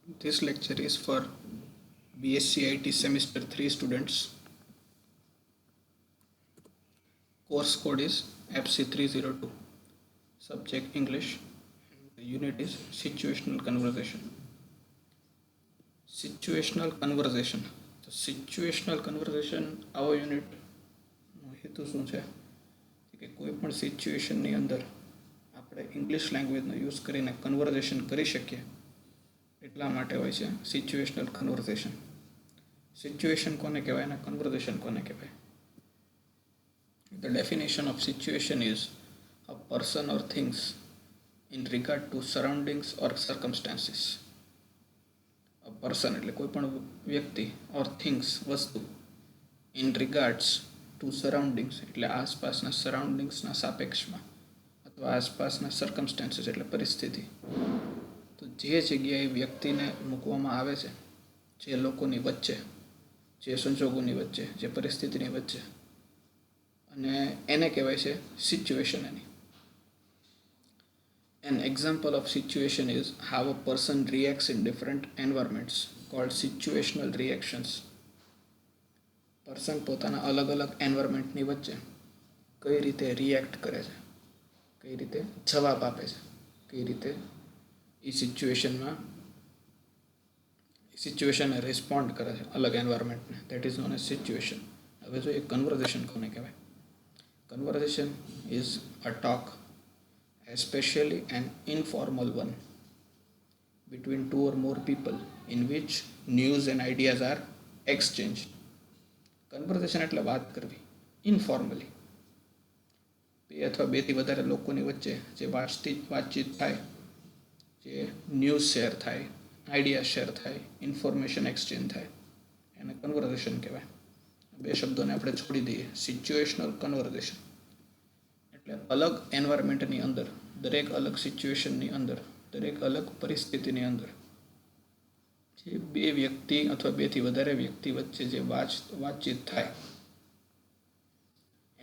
This lecture is for BSc IT Semester 3 students. Course code is FC302. Subject English. The unit is Situational Conversation. Situational Conversation. તો situational conversion આવો યુનિટનો હેતુ શું છે કે કોઈ પણ સિચ્યુએશનની અંદર આપણે ઇંગ્લિશ લેંગ્વેજનો યુઝ કરીને કન્વર્ઝેશન કરી શકીએ એટલા માટે હોય છે સિચ્યુએશનલ કન્વર્ઝેશન. સિચ્યુએશન કોને કહેવાય અને કન્વર્ઝેશન કોને કહેવાય? The definition of situation is a person or things in regard to surroundings or circumstances. A person એટલે કોઈ પણ વ્યક્તિ or things વસ્તુ in regards to surroundings એટલે આસપાસના સરાઉન્ડિંગ્સના સાપેક્ષમાં અથવા આસપાસના સર્કમસ્ટાન્સીસ એટલે પરિસ્થિતિ. તો જે જગ્યાએ વ્યક્તિને મૂકવામાં આવે છે, જે લોકોની વચ્ચે, જે સંજોગોની વચ્ચે, જે પરિસ્થિતિની વચ્ચે, અને એને કહેવાય છે situation. Any An example of situation is how a person reacts in different environments called situational reactions. Person પોતાના અલગ અલગ એન્વાયરમેન્ટની વચ્ચે કઈ રીતે રિએક્ટ કરે છે, કઈ રીતે જવાબ આપે છે, કઈ રીતે એ સિચ્યુએશનને રિસ્પોન્ડ કરે છે અલગ એન્વાયરમેન્ટને. That is known as situation. હવે જો એ કન્વર્ઝેશન કોને કહેવાય? Conversation is a talk, especially an informal one, between two or more people in which news and ideas are exchanged. Conversation એટલે વાત કરવી ઇનફોર્મલી, બે અથવા બેથી વધારે લોકોની વચ્ચે જે વાતચીત થાય, જે ન્યૂઝ શેર થાય, આઈડિયા શેર થાય, ઇન્ફોર્મેશન એક્સચેન્જ થાય, એને કન્વર્ઝેશન કહેવાય. બે શબ્દોને આપણે છોડી દઈએ. સિચ્યુએશનલ કન્વર્ઝેશન એટલે અલગ એન્વાયરમેન્ટની અંદર, દરેક અલગ સિચ્યુએશનની અંદર, દરેક અલગ પરિસ્થિતિની અંદર જે બે વ્યક્તિ અથવા બેથી વધારે વ્યક્તિ વચ્ચે જે વાતચીત થાય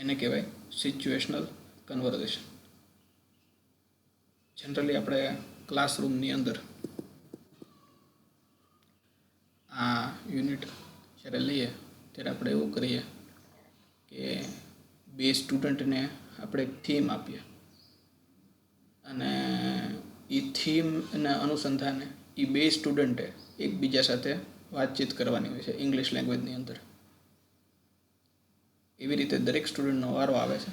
એને કહેવાય સિચ્યુએશનલ કન્વર્ઝેશન. જનરલી આપણે ક્લાસરૂમની અંદર આ યુનિટ જ્યારે લઈએ ત્યારે આપણે એવું કરીએ કે બે સ્ટુડન્ટને આપણે એક થીમ આપીએ અને એ થીમના અનુસંધાને એ બે સ્ટુડન્ટે એકબીજા સાથે વાતચીત કરવાની હોય છે ઇંગ્લિશ લેંગ્વેજની અંદર. એવી રીતે દરેક સ્ટુડન્ટનો વારો આવે છે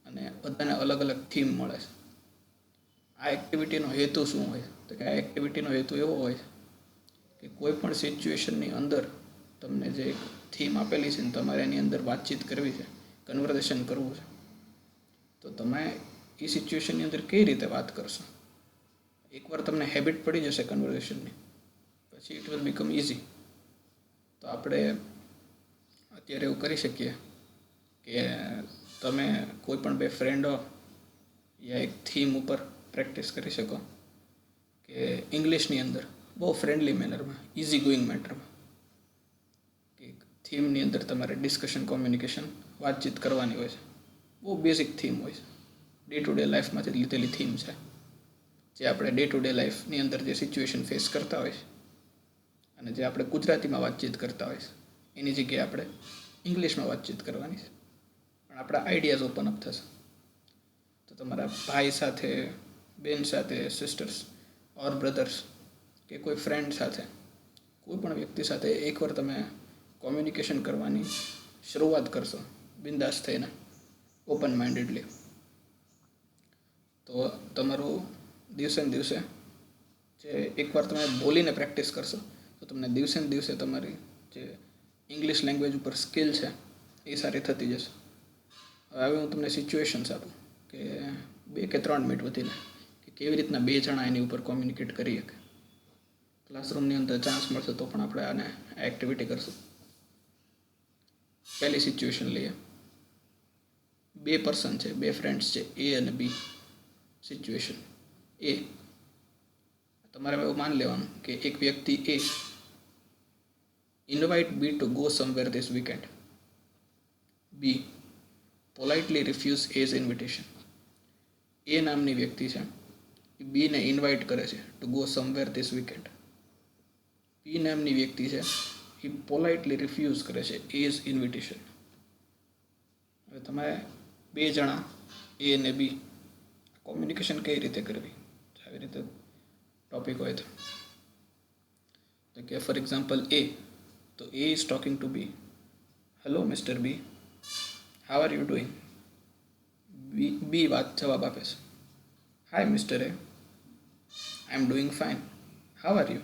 અને બધાને અલગ અલગ થીમ મળે છે. આ એક્ટિવિટીનો હેતુ શું હોય? તો કે આ એક્ટિવિટીનો હેતુ એવો હોય કે કોઈ પણ સિચ્યુએશનની અંદર તમને જે એક થીમ આપેલી છે ને તમારે એની અંદર વાતચીત કરવી છે, કન્વર્ઝેશન કરવું છે, તો તમે એ સિચ્યુએશનની અંદર કઈ રીતે વાત કરશો? એકવાર તમને હેબિટ પડી જશે કન્વર્ઝેશનની, પછી ઇટ વિલ બીકમ ઇઝી. તો આપણે અત્યારે એવું કરી શકીએ કે તમે કોઈ પણ બે ફ્રેન્ડો યા એક થીમ ઉપર પ્રેક્ટિસ કરી શકો કે ઇંગ્લિશની અંદર બહુ ફ્રેન્ડલી મેનરમાં, ઇઝી ગોઈંગ મેટરમાં કે થીમની અંદર તમારે ડિસ્કશન, કોમ્યુનિકેશન, વાતચીત કરવાની હોય છે. બહુ બેઝિક થીમ હોય છે, ડે ટુ ડે લાઈફમાંથી લીધેલી થીમ છે, જે આપણે ડે ટુ ડે લાઈફની અંદર જે સિચ્યુએશન ફેસ કરતા હોય છે અને જે આપણે ગુજરાતીમાં વાતચીત કરતા હોય છે એની જગ્યાએ આપણે ઇંગ્લિશમાં વાતચીત કરવાની છે. પણ આપણા આઈડિયાઝ ઓપન અપ થશે. તો તમારા ભાઈ સાથે, બેન સાથે, સિસ્ટર્સ ઓર બ્રધર્સ કે કોઈ ફ્રેન્ડ સાથે, કોઈ પણ વ્યક્તિ સાથે એકવાર તમે કોમ્યુનિકેશન કરવાની શરૂઆત કરશો બિંદાસ થઈને, ઓપન માઇન્ડેડલી, તો તમારું દિવસે ને દિવસે જે એકવાર તમે બોલીને પ્રેક્ટિસ કરશો તો તમને દિવસે ને દિવસે તમારી જે ઇંગ્લિશ લેંગ્વેજ ઉપર સ્કિલ છે એ સારી થતી જશે. હવે હું તમને સિચ્યુએશન્સ આપું કે 2 કે 3 મિનિટ વધીને કે કેવી રીતના બે જણા એની ઉપર કોમ્યુનિકેટ કરી શકે. ક્લાસરૂમની અંદર ચાન્સ મળશે તો પણ આપણે આને એક્ટિવિટી કરશું. પહેલી સિચ્યુએશન લઈએ. બે પર્સન છે, બે ફ્રેન્ડ્સ છે, એ અને બી. સિચ્યુએશન એ, તમારે એવું માની લેવાનું કે એક વ્યક્તિ A invite B to go somewhere this weekend. B politely refuse as invitation. A નામની વ્યક્તિ છે, એ બીને ઇન્વાઇટ કરે છે to go somewhere this weekend. B નામની વ્યક્તિ છે એ પોલાઇટલી રિફ્યુઝ કરે છે એઝ ઇન્વિટેશન. હવે તમારે બે જણા એ અને બી કોમ્યુનિકેશન કઈ રીતે કરવી આવી રીતે ટોપિક હોય તો કે ફોર એક્ઝામ્પલ એ તો A is talking to B, hello mister B, how are you doing. B વાત જવાબ આપે છે, hi mister A, I am doing fine, how are you.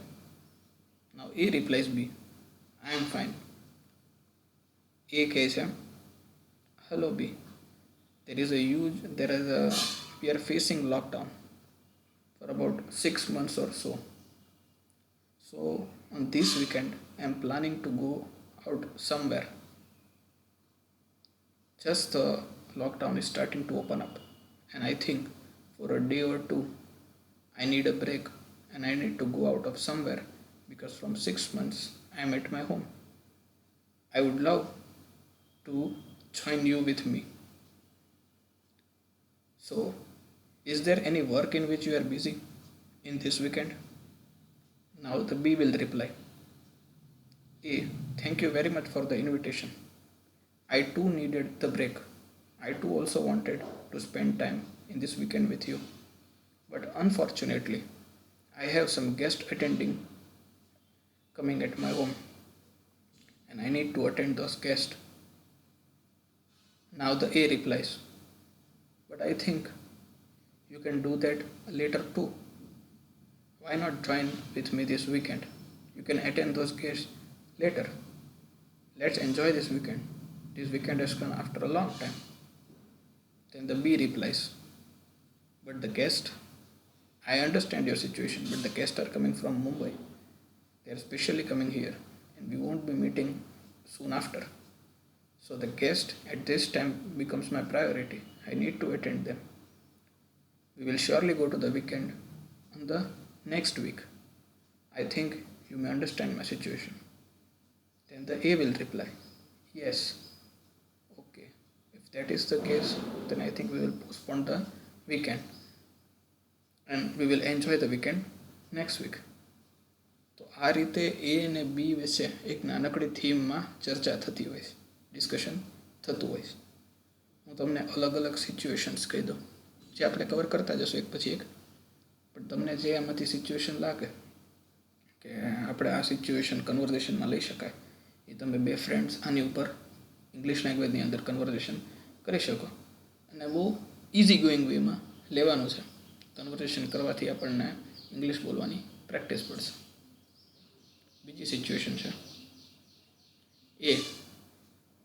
Now A replies B, I am fine. A કહે છે, hello B, we are facing lockdown for about 6 months or so. So on this weekend, I am planning to go out somewhere. Just the lockdown is starting to open up, and I think for a day or two, I need a break and I need to go out of somewhere because from 6 months I am at my home. I would love to join you with me. So, is there any work in which you are busy in this weekend? Now the B will reply, A, thank you very much for the invitation. I too needed the break. I too also wanted to spend time in this weekend with you. But unfortunately, I have some guests attending coming at my home and I need to attend those guests. Now the A replies, but I think you can do that later too. Why not join with me this weekend? You can attend those guests later. Let's enjoy this weekend. This weekend has come after a long time. Then the B replies, but the guest, I understand your situation, but the guests are coming from Mumbai. They are specially coming here and we won't be meeting soon after. So the guest at this time becomes my priority. I need to attend them. We will surely go to the weekend on the next week. I think you may understand my situation. Then the A will reply, yes, okay. If that is the case, then I think we will postpone the weekend and we will enjoy the weekend next week. તો આ રીતે એ અને બી વચ્ચે એક નાનકડી થીમમાં ચર્ચા થતી હોય છે, ડિસ્કશન થતું હોય છે. હું તમને અલગ અલગ સિચ્યુએશન્સ કહી દઉં જે આપણે કવર કરતા જશું એક પછી એક, પણ તમને જે આમાંથી સિચ્યુએશન લાગે કે આપણે આ સિચ્યુએશન કન્વર્ઝેશનમાં લઈ શકાય એ તમે બે ફ્રેન્ડ્સ આની ઉપર ઇંગ્લિશ લેંગ્વેજની અંદર કન્વર્ઝેશન કરી શકો અને બહુ ઇઝી ગોઈંગ વેમાં લેવાનું છે. કન્વર્ઝેશન કરવાથી આપણને ઇંગ્લિશ બોલવાની પ્રેક્ટિસ પડશે. બીજી સિચ્યુએશન છે, એ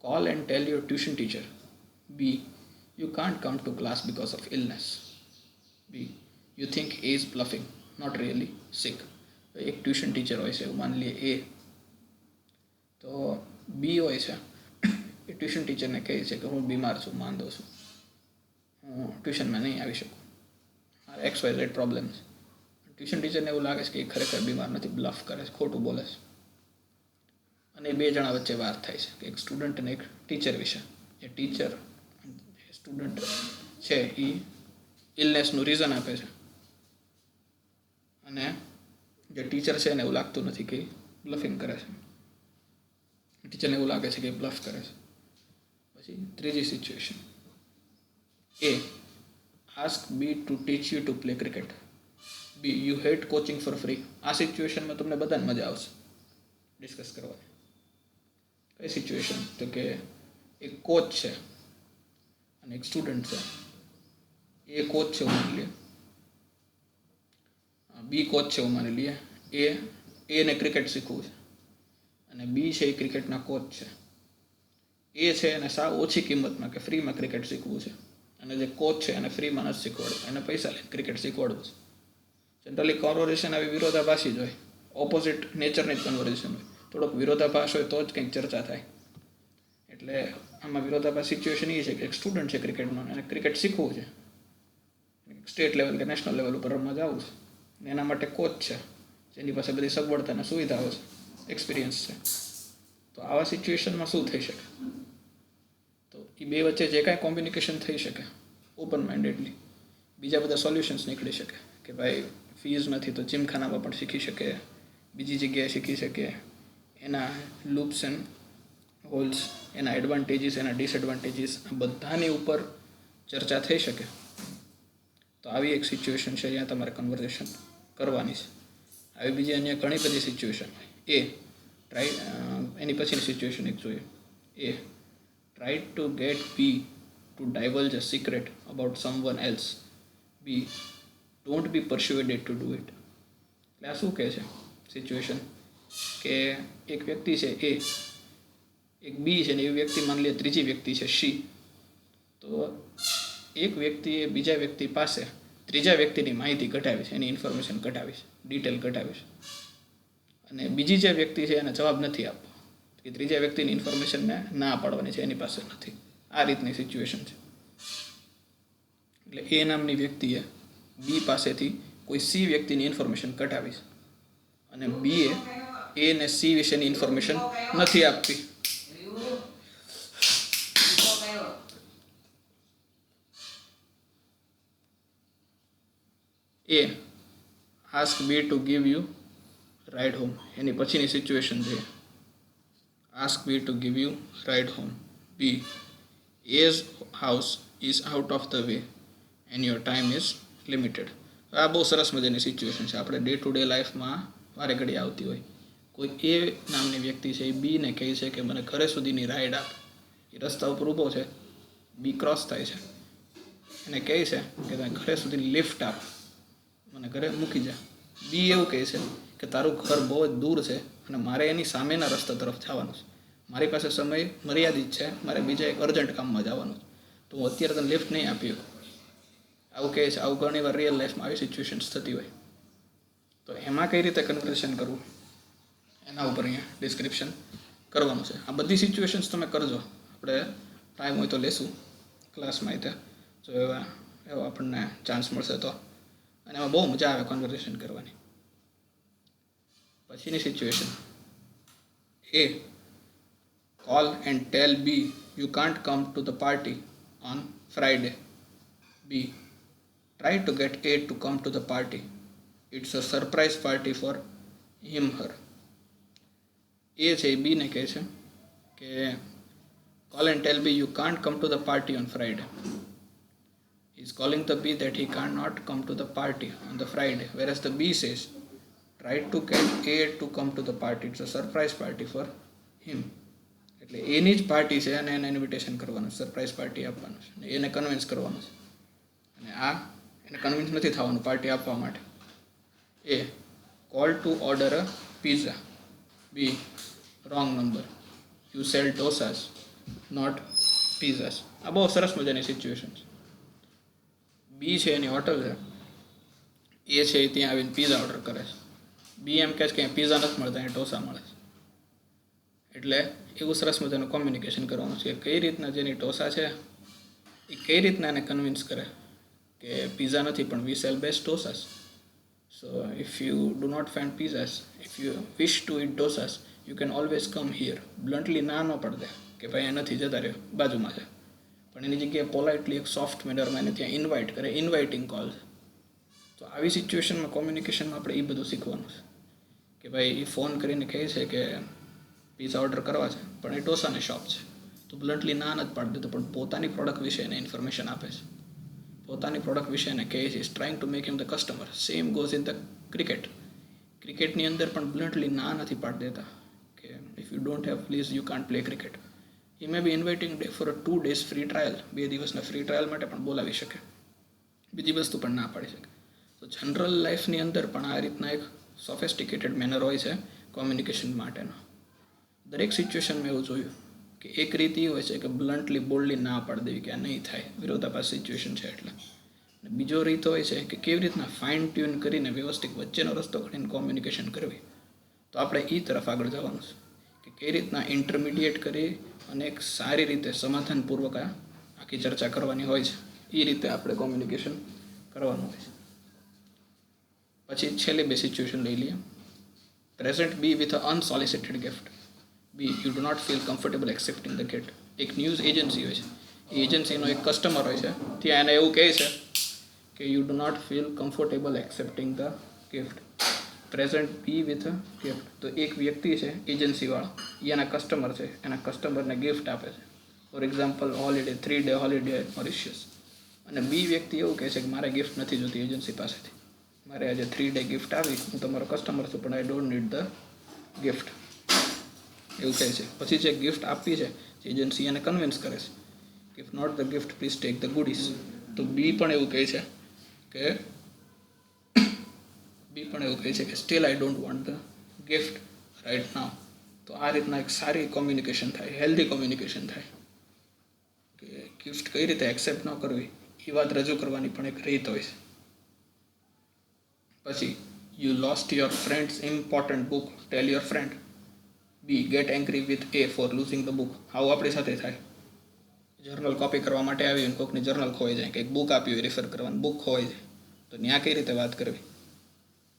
call and tell your tuition teacher. B, you can't come to class because of illness. B, you think A is bluffing, not really sick. એક ટ્યુશન ટીચર હોય છે એવું માની લઈએ એ, તો બી હોય છે એ ટ્યુશન ટીચરને કહે છે કે હું બીમાર છું, માંદો છું, હું ટ્યુશનમાં નહીં આવી શકું, મારે XYZ પ્રોબ્લેમ છે. ટ્યુશન ટીચરને એવું લાગે છે કે એ ખરેખર બીમાર નથી, બ્લફ કરે છે, ખોટું બોલે છે. અને બે જણા વચ્ચે વાત થાય છે કે એક સ્ટુડન્ટ અને એક ટીચર વિશે. જે ટીચર સ્ટુડન્ટ છે એ ઇલનેસનું રીઝન આપે છે અને જે ટીચર છે એને એવું લાગતું નથી કે બ્લફિંગ કરે છે, ટીચરને એવું લાગે છે કે બ્લફ કરે છે. પછી ત્રીજી situation, A ask B to teach you to play cricket. B, you hate coaching for free. આ સિચ્યુએશનમાં તમને બધાને મજા આવશે ડિસ્કસ કરવાની. કઈ સિચ્યુએશન? તો કે એક કોચ છે અને એક સ્ટુડન્ટ છે. એ કોચ છે એવું માની લઈએ, બી કોચ છે એવું માની લઈએ. એને ક્રિકેટ શીખવું છે અને બી છે એ ક્રિકેટના કોચ છે. એ છે એને સાવ ઓછી કિંમતમાં કે ફ્રીમાં ક્રિકેટ શીખવું છે અને જે કોચ છે એને ફ્રીમાં નથી શીખવાડવું, એને પૈસા લઈને ક્રિકેટ શીખવાડવું છે. જનરલી કન્વર્ઝેશન આવી વિરોધાભાસી જ હોય, ઓપોઝિટ નેચરની જ કન્વર્ઝેશન હોય. થોડોક વિરોધાભાસ હોય તો જ કંઈક ચર્ચા થાય. એટલે આમાં વિરોધાભાસ સિચ્યુએશન એ છે કે એક સ્ટુડન્ટ છે ક્રિકેટનો, એને ક્રિકેટ શીખવું છે, સ્ટેટ લેવલ કે નેશનલ લેવલ ઉપર રમવા જવું છે, અને એના માટે કોચ છે જેની પાસે બધી સગવડતા અને સુવિધાઓ છે, એક્સપિરિયન્સ છે. તો આવા સિચ્યુએશનમાં શું થઈ શકે? તો એ બે વચ્ચે જે કાંઈ કોમ્યુનિકેશન થઈ શકે ઓપન માઇન્ડેડલી, બીજા બધા સોલ્યુશન્સ નીકળી શકે કે ભાઈ ફીઝ નથી તો જીમખાનામાં પણ શીખી શકે, બીજી જગ્યાએ શીખી શકીએ, એના લૂપ્સ એન્ડ હોલ્સ, એના એડવાન્ટેજીસ, એના ડિસએડવાન્ટેજીસ, આ બધાની ઉપર ચર્ચા થઈ શકે. તો આવી એક સિચ્યુએશન છે જ્યાં તમારે કન્વર્ઝેશન કરવાની છે. આવી બીજી અન્ય ઘણી બધી સિચ્યુએશન. એની પછીની સિચ્યુએશન એક જોઈએ. Try to get B to divulge a secret about someone else. B don't be persuaded to do it. એટલે આ શું કહે છે સિચ્યુએશન, કે એક વ્યક્તિ છે એ, એક બી છે ને એવી વ્યક્તિ માની લે ત્રીજી વ્યક્તિ છે શી. તો એક વ્યક્તિએ બીજા વ્યક્તિ પાસે ત્રીજા વ્યક્તિની માહિતી કઢાવી છે, એની ઇન્ફોર્મેશન કઢાવી છે, ડિટેલ કઢાવી છે, અને બીજી જે વ્યક્તિ છે એને જવાબ નથી આપવો, કે ત્રીજા વ્યક્તિની ઇન્ફોર્મેશનને ના પાડવાની છે, એની પાસે નથી. આ રીતની સિચ્યુએશન છે. એટલે એ નામની વ્યક્તિએ બી પાસેથી કોઈ સી વ્યક્તિની ઇન્ફોર્મેશન કઢાવી છે, અને બીએ એ ને સી વિશેની ઇન્ફોર્મેશન નથી આપવી. A ask B to give you ride home. એની પછીની સિચ્યુએશન છે ask B to give you ride home. B as house is out of the way and your time is limited. આ બહુ સરસ મજાની સિચ્યુએશન છે. આપણે ડે ટુ ડે લાઈફમાં વારે ઘડી આવતી હોય. કોઈ એ નામની વ્યક્તિ છે એ બીને કહે છે કે મને ઘરે સુધીની રાઈડ આપ. એ રસ્તા ઉપર ઊભો છે, બી ક્રોસ થાય છે, એને કહે છે કે તને ઘરે સુધીની લિફ્ટ આપ, મને ઘરે મૂકી જા. બી એવું કહે છે કે તારું ઘર બહુ જ દૂર છે અને મારે એની સામેના રસ્તા તરફ જવાનું છે, મારી પાસે સમય મર્યાદિત છે, મારે બીજા એક અર્જન્ટ કામમાં જવાનું છે, તો હું અત્યારે તને લિફ્ટ નહીં આપી શકું. આવું કહે છે. આવું ઘણી વાર રિયલ લાઈફમાં આવી સિચ્યુએશન્સ થતી હોય. તો એમાં કઈ રીતે કન્વર્સેશન કરવું એના ઉપર અહીંયા ડિસ્ક્રિપ્શન કરવાનું છે. આ બધી સિચ્યુએશન્સ તમે કરજો. આપણે ટાઈમ હોય તો લેશું ક્લાસમાં રીતે, જો એવો આપણને ચાન્સ મળશે તો. અને એમાં બહુ મજા આવે કન્વર્સેશન કરવાની. પછીની situation A call and tell B you can't come to the party on Friday. B try to get A to come to the party. It's a surprise party for him, her. A છે A બીને કહે છે કે call and tell B you can't come to the party on Friday. He's calling the B that he cannot come to the party on the Friday, whereas the B says try to get A to come to the party. It's a surprise party for him. એટલે એની જ party છે અને એને invitation કરવાનું, surprise party આપવાનું છે, એને convince કરવાનું છે. અને આ એને કન્વિન્સ નથી થવાનું પાર્ટી આપવા માટે. A call to order a pizza. B wrong number, you sell dosas not pizzas. આ બહુ સરસ મજાની સિચ્યુએશન છે. બી છે એની હોટલ છે, એ છે ત્યાં આવીને પિઝા ઓર્ડર કરે છે. બી એમ કહે છે કે પિઝા નથી મળતા, અહીંયા ઢોસા મળે છે. એટલે એવું સરસ મજાનું કોમ્યુનિકેશન કરવાનું છે કે કઈ રીતના જેની ઢોસા છે એ કઈ રીતના એને કન્વિન્સ કરે કે પિઝા નથી પણ we sell best dosas. So if you do not find pizzas, if you wish to eat dosas, you can always come here. Bluntly ના ન પડ દે કે ભાઈ અહીંયા નથી, જતા રહ્યો, બાજુમાં છે. પણ એની જગ્યાએ પોલાઇટલી એક સોફ્ટ મેનરમાં એને ત્યાં ઇન્વાઇટ કરે, ઇન્વાઇટિંગ કોલ છે. તો આવી સિચ્યુએશનમાં કોમ્યુનિકેશનમાં આપણે એ બધું શીખવાનું છે કે ભાઈ એ ફોન કરીને કહે છે કે પિઝા ઓર્ડર કરવા છે પણ એ ઢોસાની શોપ છે, તો બ્લન્ટલી ના નથી પાડી દેતો, પણ પોતાની પ્રોડક્ટ વિશે એને ઇન્ફોર્મેશન આપે છે, પોતાની પ્રોડક્ટ વિશે એને કહે છે. Is trying to make him the customer. Same goes in the cricket. ક્રિકેટની અંદર પણ બ્લન્ટલી ના નથી પાડી દેતા કે if you don't have please you can't play cricket. He may be inviting for a 2 days free trial. 2 દિવસના free trial માટે પણ બોલાવી શકે, બીજી વસ્તુ પણ ના પાડી શકે. તો જનરલ લાઈફની અંદર પણ આ રીતના એક સોફેસ્ટિકેટેડ મેનર હોય છે કોમ્યુનિકેશન માટેનો. દરેક સિચ્યુએશનમાં એવું જોયું કે એક રીત એ હોય છે કે બ્લન્ટલી બોલ્ડલી ના પાડી દેવી કે આ નહીં થાય, વિરોધાભાસ સિચ્યુએશન છે એટલે. અને બીજો રીત હોય છે કે કેવી રીતના ફાઇન ટ્યુન કરીને વ્યવસ્થિત વચ્ચેનો રસ્તો કાઢીને કોમ્યુનિકેશન કરવી. તો આપણે એ તરફ આગળ જવાનું છે કે કઈ રીતના ઇન્ટરમીડિયેટ કરી અને એક સારી રીતે સમાધાનપૂર્વક આખી ચર્ચા કરવાની હોય છે. એ રીતે આપણે કોમ્યુનિકેશન કરવાનું હોય છે. પછી છેલ્લી બે સિચ્યુએશન લઈ લઈએ. Present B with a unsolicited gift. B you do not feel comfortable accepting the gift. એક ન્યૂઝ એજન્સી હોય છે, એ એજન્સીનો એક કસ્ટમર હોય છે, ત્યાં એને એવું કહે છે કે you do not feel comfortable accepting the gift. Present B with a gift. તો એક વ્યક્તિ છે એજન્સીવાળો, એ એના કસ્ટમર છે, એના કસ્ટમરને ગિફ્ટ આપે છે. For example holiday, 3 day holiday Mauritius. અને બી વ્યક્તિ એવું કહે છે કે મારે ગિફ્ટ નથી જોતી એજન્સી પાસેથી, મારે આજે 3 day ગિફ્ટ આવી, હું તમારો કસ્ટમર છું પણ I don't need the gift, એવું કહે છે. પછી જે ગિફ્ટ આપી છે એજન્સી એને કન્વિન્સ કરે છે કે if not the gift please take the goodies. તો બી પણ એવું કહે છે કે still I don't want the gift right now. તો આ રીતના એક સારી કોમ્યુનિકેશન થાય, હેલ્ધી કોમ્યુનિકેશન થાય કે ગિફ્ટ કઈ રીતે એક્સેપ્ટ ન કરવી એ વાત રજૂ કરવાની પણ એક રીત હોય છે. પછી you lost your friends important book, tell your friend. B get angry with A for losing the book. આવું આપણી સાથે થાય. જર્નલ કોપી કરવા માટે આવી અને કોઈકની જર્નલ ખોવાઈ જાય, કંઈક બુક આપી હોય રેફર કરવાની, બુક ખોવાઈ જાય, તો ત્યાં કઈ રીતે વાત કરવી.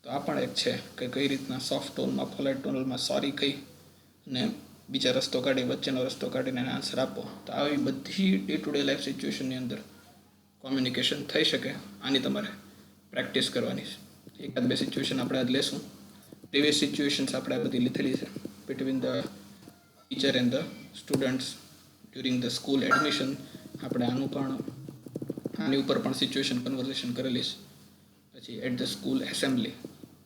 તો આ પણ એક છે કે કઈ રીતના સોફ્ટ ટોનમાં, પોલાઇટ ટોનમાં સોરી કહી ને બીજા રસ્તો કાઢી, વચ્ચેનો રસ્તો કાઢીને એને આન્સર આપો. તો આવી બધી ડે ટુ ડે લાઈફ સિચ્યુએશનની અંદર કોમ્યુનિકેશન થઈ શકે. આની તમારે પ્રેક્ટિસ કરવાની છે. એકાદ બે સિચ્યુએશન આપણે આજ લેશું. પ્રીવિયસ સિચ્યુએશન્સ આપણે આ બધી લીધેલી છે between the teacher and the students during the school admission. આપણે આની ઉપર પણ સિચ્યુએશન કન્વર્ઝેશન કરેલી છે. પછી એટ ધ સ્કૂલ એસેમ્બલી,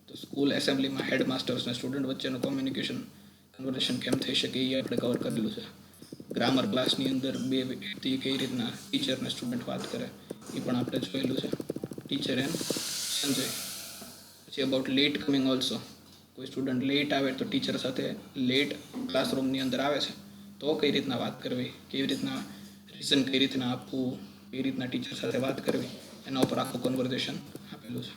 તો સ્કૂલ એસેમ્બલીમાં હેડમાસ્ટર્સ અને સ્ટુડન્ટ વચ્ચેનું કન્વર્ઝેશન કેમ થઈ શકે એ આપણે કવર કરેલું છે. ગ્રામર ક્લાસની અંદર બે વ્યક્તિ કઈ રીતના ટીચર અને સ્ટુડન્ટ વાત કરે એ પણ આપણે જોયેલું છે, ટીચર એન્ડ સંજય. પછી અબાઉટ લેટ કમિંગ ઓલ્સો, કોઈ સ્ટુડન્ટ લેટ આવે તો ટીચર સાથે લેટ ક્લાસરૂમની અંદર આવે છે તો કઈ રીતના વાત કરવી, કેવી રીતના રીઝન કઈ રીતના આપવું, કઈ રીતના ટીચર સાથે વાત કરવી, એના ઉપર આખું કન્વર્ઝેશન આપેલું છે.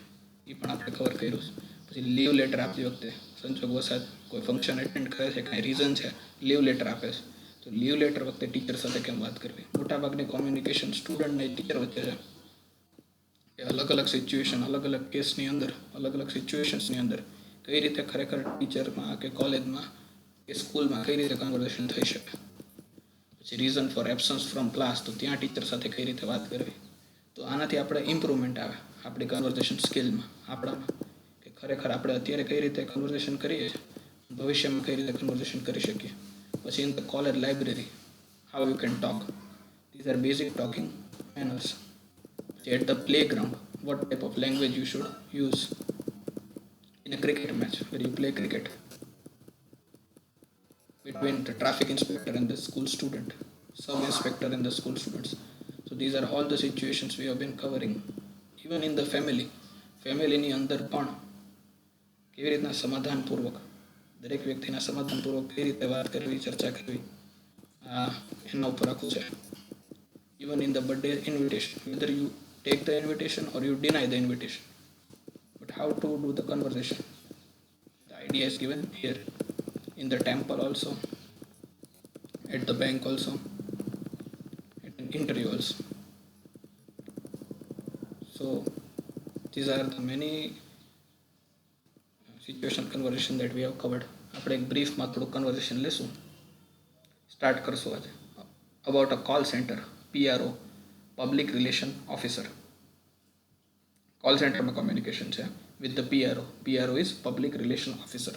એ પણ આપણે કવર કર્યું છે. પછી લીવ લેટર આપતી વખતે સંજોગ વસાત કોઈ ફંક્શન એટેન્ડ કરે છે, કાંઈ રીઝન છે, લીવ લેટર આપે છે, તો લીવ લેટર વખતે ટીચર સાથે કેમ વાત કરવી. મોટાભાગની કોમ્યુનિકેશન સ્ટુડન્ટ અને ટીચર વચ્ચે છે કે અલગ અલગ સિચ્યુએશન, અલગ અલગ કેસની અંદર, અલગ અલગ સિચ્યુએશન્સની અંદર કઈ રીતે ખરેખર ટીચરમાં કે કોલેજમાં કે સ્કૂલમાં કઈ રીતે કન્વર્ઝેશન થઈ શકે. પછી reason four absence from class, તો ત્યાં ટીચર સાથે કઈ રીતે વાત કરવી. તો આનાથી આપણે ઇમ્પ્રુવમેન્ટ આવે આપણી કન્વર્ઝેશન સ્કિલમાં, આપણામાં, કે ખરેખર આપણે અત્યારે કઈ રીતે કન્વર્ઝેશન કરીએ છીએ, ભવિષ્યમાં કઈ રીતે કન્વર્ઝેશન કરી શકીએ. પછી in the college library, how you can talk, these are basic talking manners. At the playground, what type of language you should use in a cricket match where you play cricket, between the traffic inspector and the school student, sub inspector and the school students. So these are all the situations we have been covering. Even in the ફેમિલીની અંદર પણ કેવી રીતના સમાધાનપૂર્વક દરેક વ્યક્તિના સમાધાનપૂર્વક કઈ રીતે વાત કરવી, ચર્ચા કરવી, એના ઉપર આખું છે. Even in the birthday invitation, whether you take the invitation or you deny the invitation, but how to do the conversation, the idea is given here. In the temple also, at the bank also, at an interview also. So these are the many situation conversation that we have covered. આપણે એક બ્રીફમાં થોડું conversion લેશું, start કરશું આજે. About a call centre, PRO, public relation officer. Call સેન્ટરમાં communication છે with the PRO is public relation officer.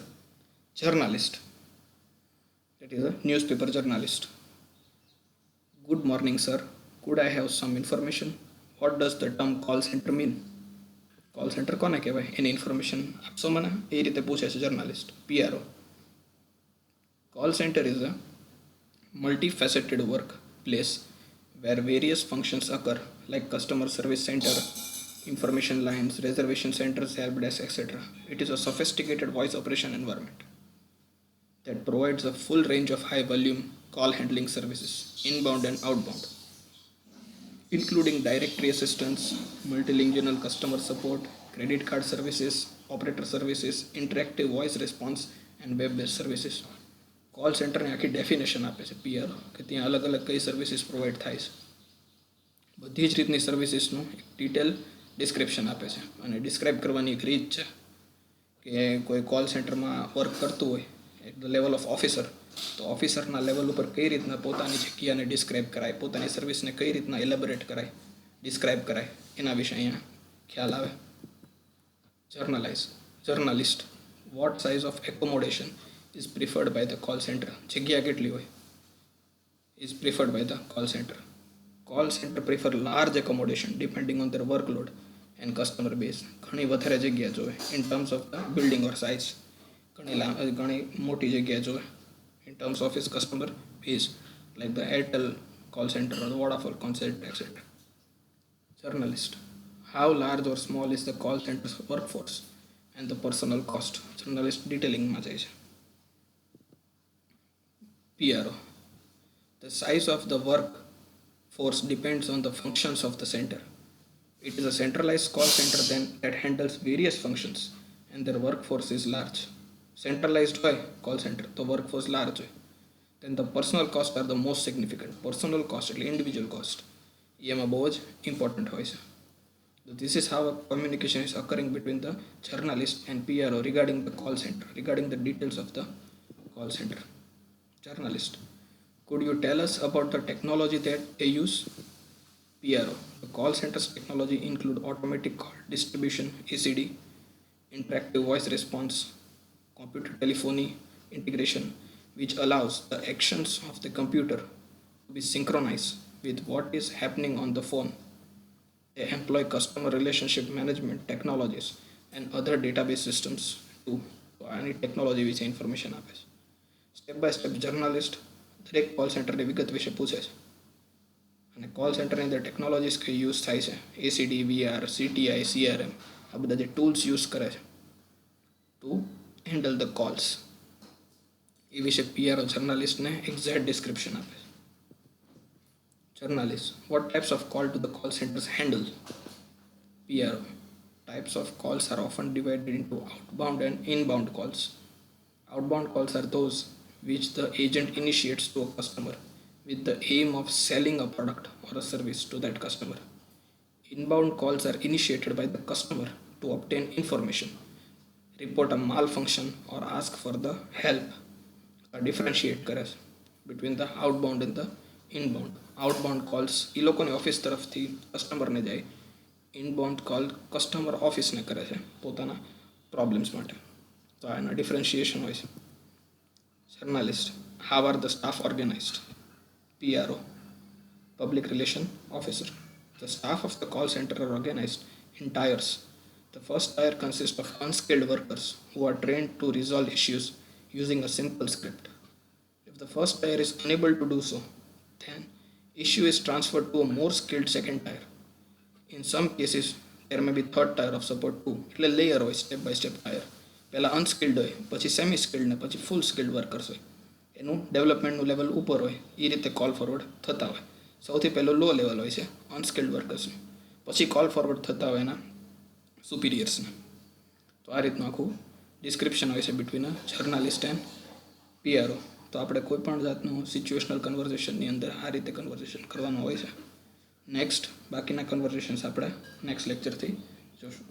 Journalist, that is a newspaper journalist. Good morning sir, could I have some information? What does the term call center mean? Call centre કોને કહેવાય એની information આપશો મને, એ રીતે પૂછે છે journalist, PRO. Call centre is a multifaceted workplace where various functions occur like customer service center, information lines, reservation centers, help desk, etc. It is a sophisticated voice operation environment that provides a full range of high volume call handling services, inbound and outbound, including directory assistance, multilingual customer support, credit card services, operator services, interactive voice response and web-based services. Call સેન્ટરની આખી definition આપે છે PRO કે ત્યાં અલગ અલગ કઈ services provide થાય છે. બધી જ રીતની સર્વિસીસનું એક ડિટેલ ડિસ્ક્રિપ્શન આપે છે અને ડિસ્ક્રાઇબ કરવાની એક રીત છે કે કોઈ કોલ સેન્ટરમાં વર્ક કરતું હોય at the level of officer, તો ઓફિસરના લેવલ ઉપર કઈ રીતના પોતાની જગ્યાને ડિસ્ક્રાઇબ કરાય, પોતાની સર્વિસને કઈ રીતના એલેબોરેટ કરાય, ડિસ્ક્રાઇબ કરાય, એના વિશે અહીંયા ખ્યાલ આવે. Journalist, what size of accommodation is preferred by the call centre, જગ્યા કેટલી હોય is preferred by the call center. Call center prefer large accommodation depending on their workload and customer base. ઘણી વધારે જગ્યા જોવે in terms of the building or size. ઘણી મોટી જગ્યા જોવે in terms of its customer base, like the Airtel call center or the Vodafone call center, etc. Journalist. How large or small is the call center's workforce and the personal cost? Journalist detailing માં જાય છે. PRO. The size of the workforce depends on the functions of the center. It is a centralized call center then that handles various functions and their workforce is large. Centralized call center, the workforce large. Then the personal costs are the most significant. Personal cost, individual cost. EMA both important. This is how a communication is occurring between the journalist and PRO regarding the call center, regarding the details of the call center. Journalist. Could you tell us about the technology that they use? PRO. The call center's technology include automatic call distribution, ACD, interactive voice response, computer telephony integration, which allows the actions of the computer to be synchronized with what is happening on the phone. They employ customer relationship management technologies and other database systems to any technology which information આપે છે. Step by step journalist દરેક call સેન્ટરની વિગત વિશે પૂછે છે અને call સેન્ટરની અંદર ટેકનોલોજીસ કઈ યુઝ થાય છે, એસીડી, વીઆર, સીટીઆઈ, સીઆરએમ, આ બધા જે ટૂલ્સ યુઝ કરે છે ટુ હેન્ડલ ધ કોલ્સ, એ વિશે પીઆરઓ જર્નાલિસ્ટને એક્ઝેક્ટ ડિસ્ક્રિપ્શન આપે છે. Journalist. What types of call do the call centers handle? PRO. Types of calls are often divided into outbound and inbound calls. Outbound calls are those which the agent initiates to a customer with the aim of selling a product or a service to that customer. Inbound calls are initiated by the customer to obtain information, report a malfunction or ask for the help. Differentiate કરે છે between the outbound and the inbound. Outbound calls એ લોકોની office તરફથી કસ્ટમરને જાય, ઇનબાઉન્ડ call customer ઓફિસને કરે છે પોતાના problems માટે. તો એના ડિફરન્શિએશન હોય છે. Journalist. How are the staff organized? PRO. Public Relation Officer. The staff of the call center are organized in tiers. The first tier consists of unskilled workers who are trained to resolve issues using a simple script. If the first tier is unable to do so, then issue is transferred to a more skilled second tier. In some cases, there may be third tier of support too. એટલે layer હોય, step by step tyre. પહેલાં unskilled હોય, પછી semi skilled ને પછી ફૂલ skilled workers હોય. એનું ડેવલપમેન્ટનું level ઉપર હોય, એ રીતે કોલ ફોરવર્ડ થતા હોય. સૌથી પહેલું લો લેવલ હોય છે અનસ્કિલ્ડ વર્કર્સનું, પછી કોલ ફોરવર્ડ થતા હોય એના સુપિરિયર્સને. તો આ રીતનું આખું ડિસ્ક્રિપ્શન હોય છે between a journalist and PRO. તો આપણે કોઈ પણ જાતનું સિચ્યુએશનલ કન્વર્ઝેશનની અંદર આ રીતે કન્વર્ઝેશન કરવાનું હોય છે. નેક્સ્ટ બાકીના કન્વર્ઝેશન્સ આપણે નેક્સ્ટ લેક્ચરથી જોશું.